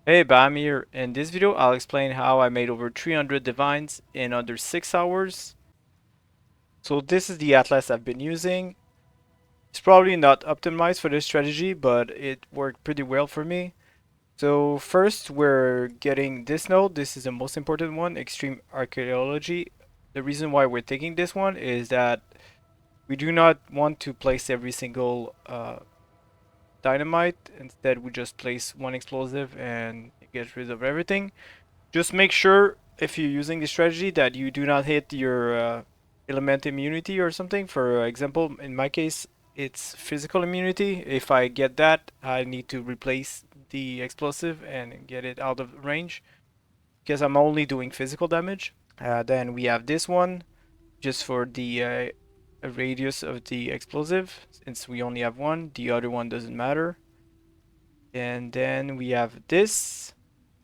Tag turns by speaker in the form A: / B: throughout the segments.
A: Hey, Bam here. In this video, I'll explain how I made over 300 divines in under 6 hours. So this is the atlas I've been using. It's probably not optimized for this strategy, but it worked pretty well for me. So first, we're getting this node. This is the most important one, Extreme Archaeology. The reason why we're taking this one is that we do not want to place every single dynamite. Instead, we just place one explosive and get rid of everything. Just make sure if you're using the strategy that you do not hit your element immunity or something. For example, in my case, it's physical immunity. If I get that, I need to replace the explosive and get it out of range because I'm only doing physical damage. Then we have this one just for the radius of the explosive, since we only have one. The other one doesn't matter. And then we have this.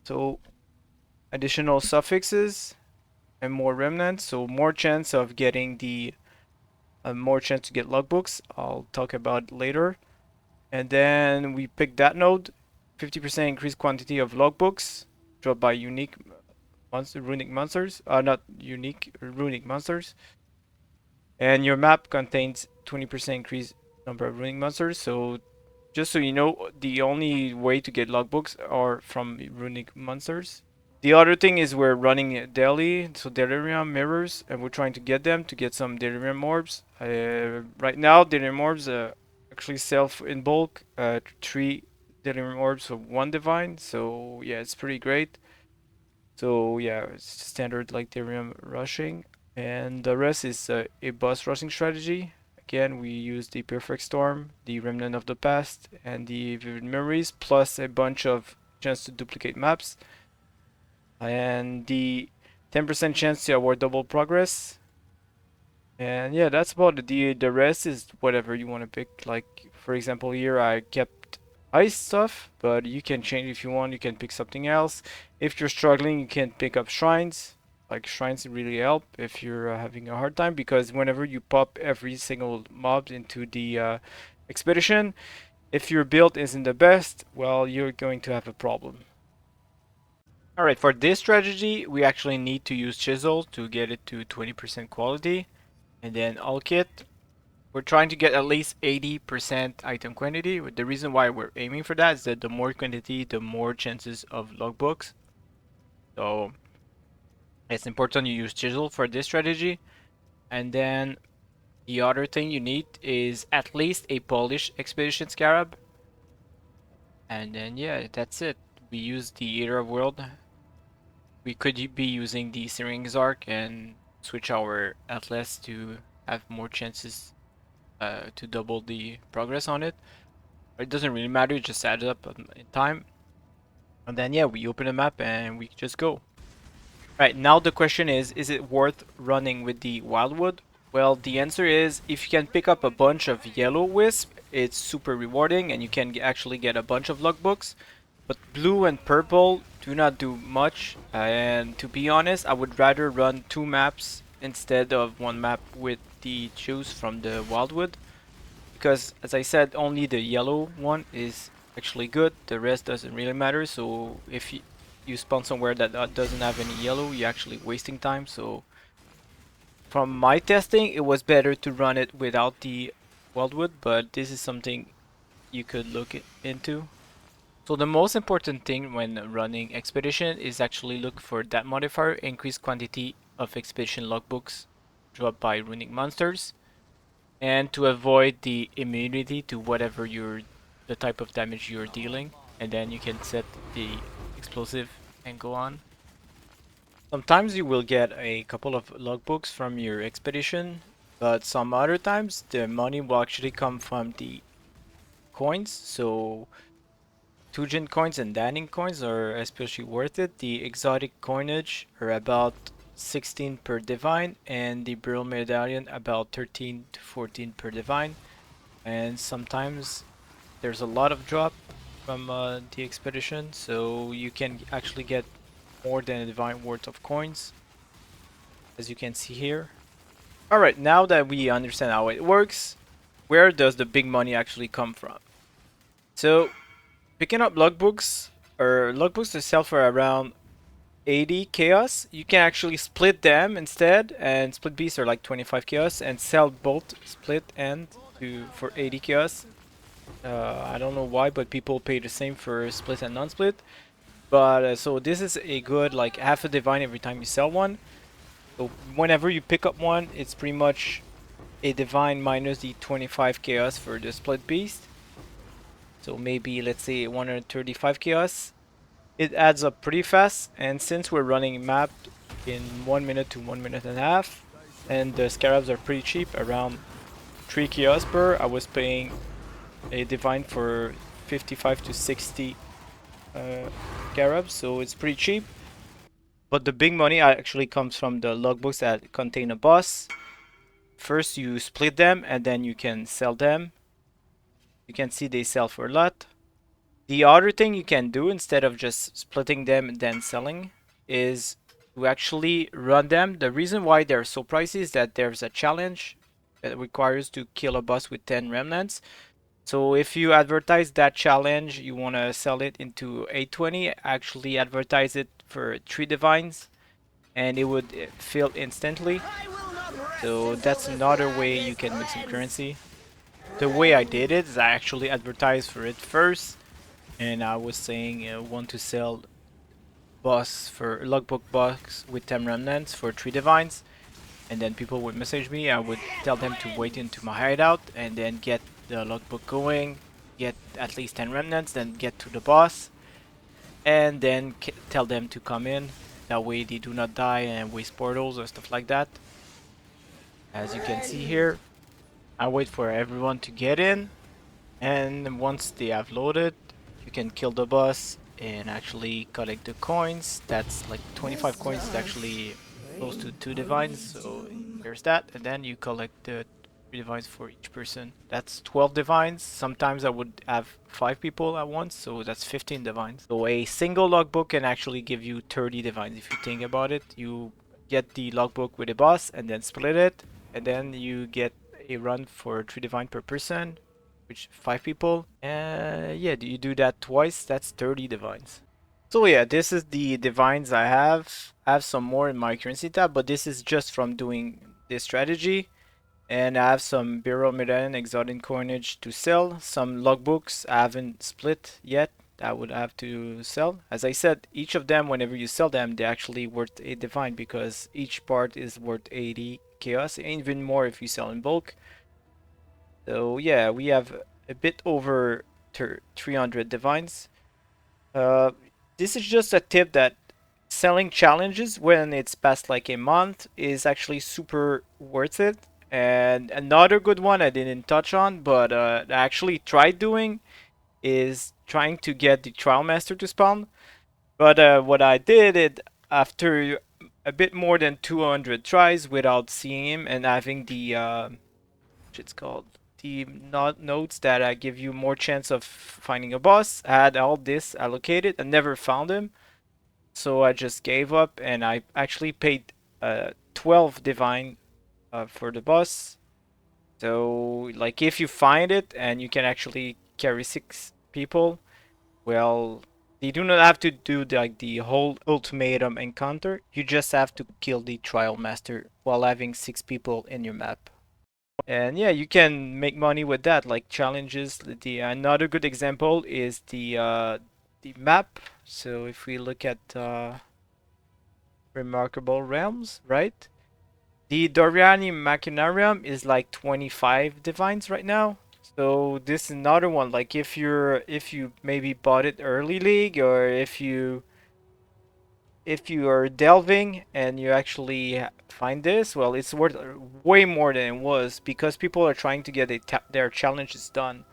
A: So additional suffixes and more remnants, so more chance of getting the more chance to get logbooks. I'll talk about later. And then we pick that node, 50% increased quantity of logbooks dropped by unique runic monsters. Not unique, runic monsters. And your map contains 20% increased number of runic monsters. So just so you know, the only way to get logbooks are from runic monsters. The other thing is we're running daily, so delirium mirrors, and we're trying to get them to get some delirium orbs. Right now, delirium orbs actually sell in bulk, 3 delirium orbs for 1 divine. So yeah, it's pretty great. So yeah, it's standard like delirium rushing, and the rest is a boss rushing strategy. Again, we use the perfect storm, the remnant of the past, and the vivid memories, plus a bunch of chance to duplicate maps and the 10% chance to award double progress. And yeah, that's about it. The rest is whatever you want to pick. Like for example, here I kept ice stuff, but you can change if you want. You can pick something else. If you're struggling, you can pick up shrines. Like shrines really help if you're having a hard time, because whenever you pop every single mob into the expedition, if your build isn't the best, well, you're going to have a problem. Alright, for this strategy, we actually need to use Chisel to get it to 20% quality. And then All Kit, we're trying to get at least 80% item quantity. The reason why we're aiming for that is that the more quantity, the more chances of logbooks. So it's important you use Chisel for this strategy. And then the other thing you need is at least a Polish Expedition Scarab. And then yeah, that's it. We use the Eater of World. We could be using the Searing Zark and switch our Atlas to have more chances to double the progress on it. But it doesn't really matter, it just adds up in time. And then yeah, we open the map and we just go. Right, now the question is it worth running with the Wildwood? Well, the answer is if you can pick up a bunch of yellow wisp, it's super rewarding and you can actually get a bunch of logbooks. But blue and purple do not do much, and to be honest, I would rather run 2 maps instead of 1 map with the choose from the Wildwood, because as I said, only the yellow one is actually good, the rest doesn't really matter. So if you spawn somewhere that doesn't have any yellow, you're actually wasting time. So from my testing, it was better to run it without the Wildwood, but this is something you could look into. So the most important thing when running expedition is actually look for that modifier, increased quantity of expedition logbooks dropped by runic monsters, and to avoid the immunity to whatever the type of damage you're dealing, and then you can set the explosive and go on. Sometimes you will get a couple of logbooks from your expedition, but some other times the money will actually come from the coins. So Tujin coins and Danning coins are especially worth it. The exotic coinage are about 16 per divine, and the Beryl medallion about 13 to 14 per divine. And sometimes there's a lot of drop from the expedition, so you can actually get more than a divine worth of coins, as you can see here. Alright, now that we understand how it works, where does the big money actually come from? So picking up logbooks or logbooks that sell for around 80 chaos. You can actually split them instead, and split beasts are like 25 chaos, and sell both split and to for 80 chaos. I don't know why, but people pay the same for split and non-split. But so this is a good like half a divine every time you sell one. So whenever you pick up one, it's pretty much a divine minus the 25 chaos for the split beast. So maybe let's say 135 chaos. It adds up pretty fast, and since we're running map in 1 minute to 1 minute and a half, and the scarabs are pretty cheap, around 3 chaos per, I was paying a divine for 55 to 60 scarabs, so it's pretty cheap. But the big money actually comes from the logbooks that contain a boss. First you split them and then you can sell them. You can see they sell for a lot. The other thing you can do instead of just splitting them and then selling is to actually run them. The reason why they're so pricey is that there's a challenge that requires to kill a boss with 10 remnants. So if you advertise that challenge, you want to sell it into 820, actually advertise it for 3 divines and it would fill instantly. So that's another way you can make some currency. The way I did it is I actually advertised for it first, and I was saying want to sell boss for logbook box with 10 remnants for 3 divines, and then people would message me. I would tell them to wait into my hideout and then get the logbook going, get at least 10 remnants, then get to the boss, and then tell them to come in. That way they do not die and waste portals or stuff like that. As you can see here, I wait for everyone to get in, and once they have loaded, you can kill the boss and actually collect the coins. That's like 25 coins, is actually close to 2 divines, so there's that. And then you collect the 3 divines for each person. That's 12 divines. Sometimes I would have 5 people at once, so that's 15 divines. So a single logbook can actually give you 30 divines if you think about it. You get the logbook with a boss and then split it, and then you get a run for 3 divine per person, which 5 people. Yeah, you do that twice, that's 30 divines. So yeah, this is the divines I have. I have some more in my currency tab, but this is just from doing this strategy. And I have some Bureau Medan exotic coinage to sell. Some logbooks I haven't split yet. I would have to sell. As I said, each of them, whenever you sell them, they're actually worth a divine because each part is worth 80 chaos, and even more if you sell in bulk. So yeah, we have a bit over 300 divines. This is just a tip that selling challenges when it's past like a month is actually super worth it. And another good one I didn't touch on, but I actually tried doing is trying to get the trial master to spawn. But what I did it after a bit more than 200 tries without seeing him and having the it's called the notes that give you more chance of finding a boss. I had all this allocated and never found him, so I just gave up and I actually paid 12 divine for the boss. So like if you find it and you can actually carry 6 people, well, you do not have to do the whole ultimatum encounter. You just have to kill the trial master while having 6 people in your map. And yeah, you can make money with that, like challenges. The another good example is the map. So if we look at Remarkable Realms, right? The Doriani Machinarium is like 25 divines right now. So this is another one. Like if you maybe bought it early league, or if you are delving and you actually find this, well, it's worth way more than it was because people are trying to get their challenges done.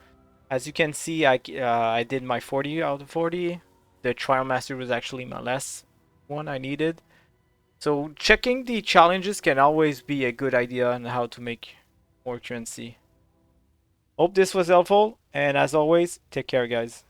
A: As you can see, I did my 40 out of 40. The trial master was actually my last one I needed. So checking the challenges can always be a good idea on how to make more currency. Hope this was helpful, and as always, take care, guys.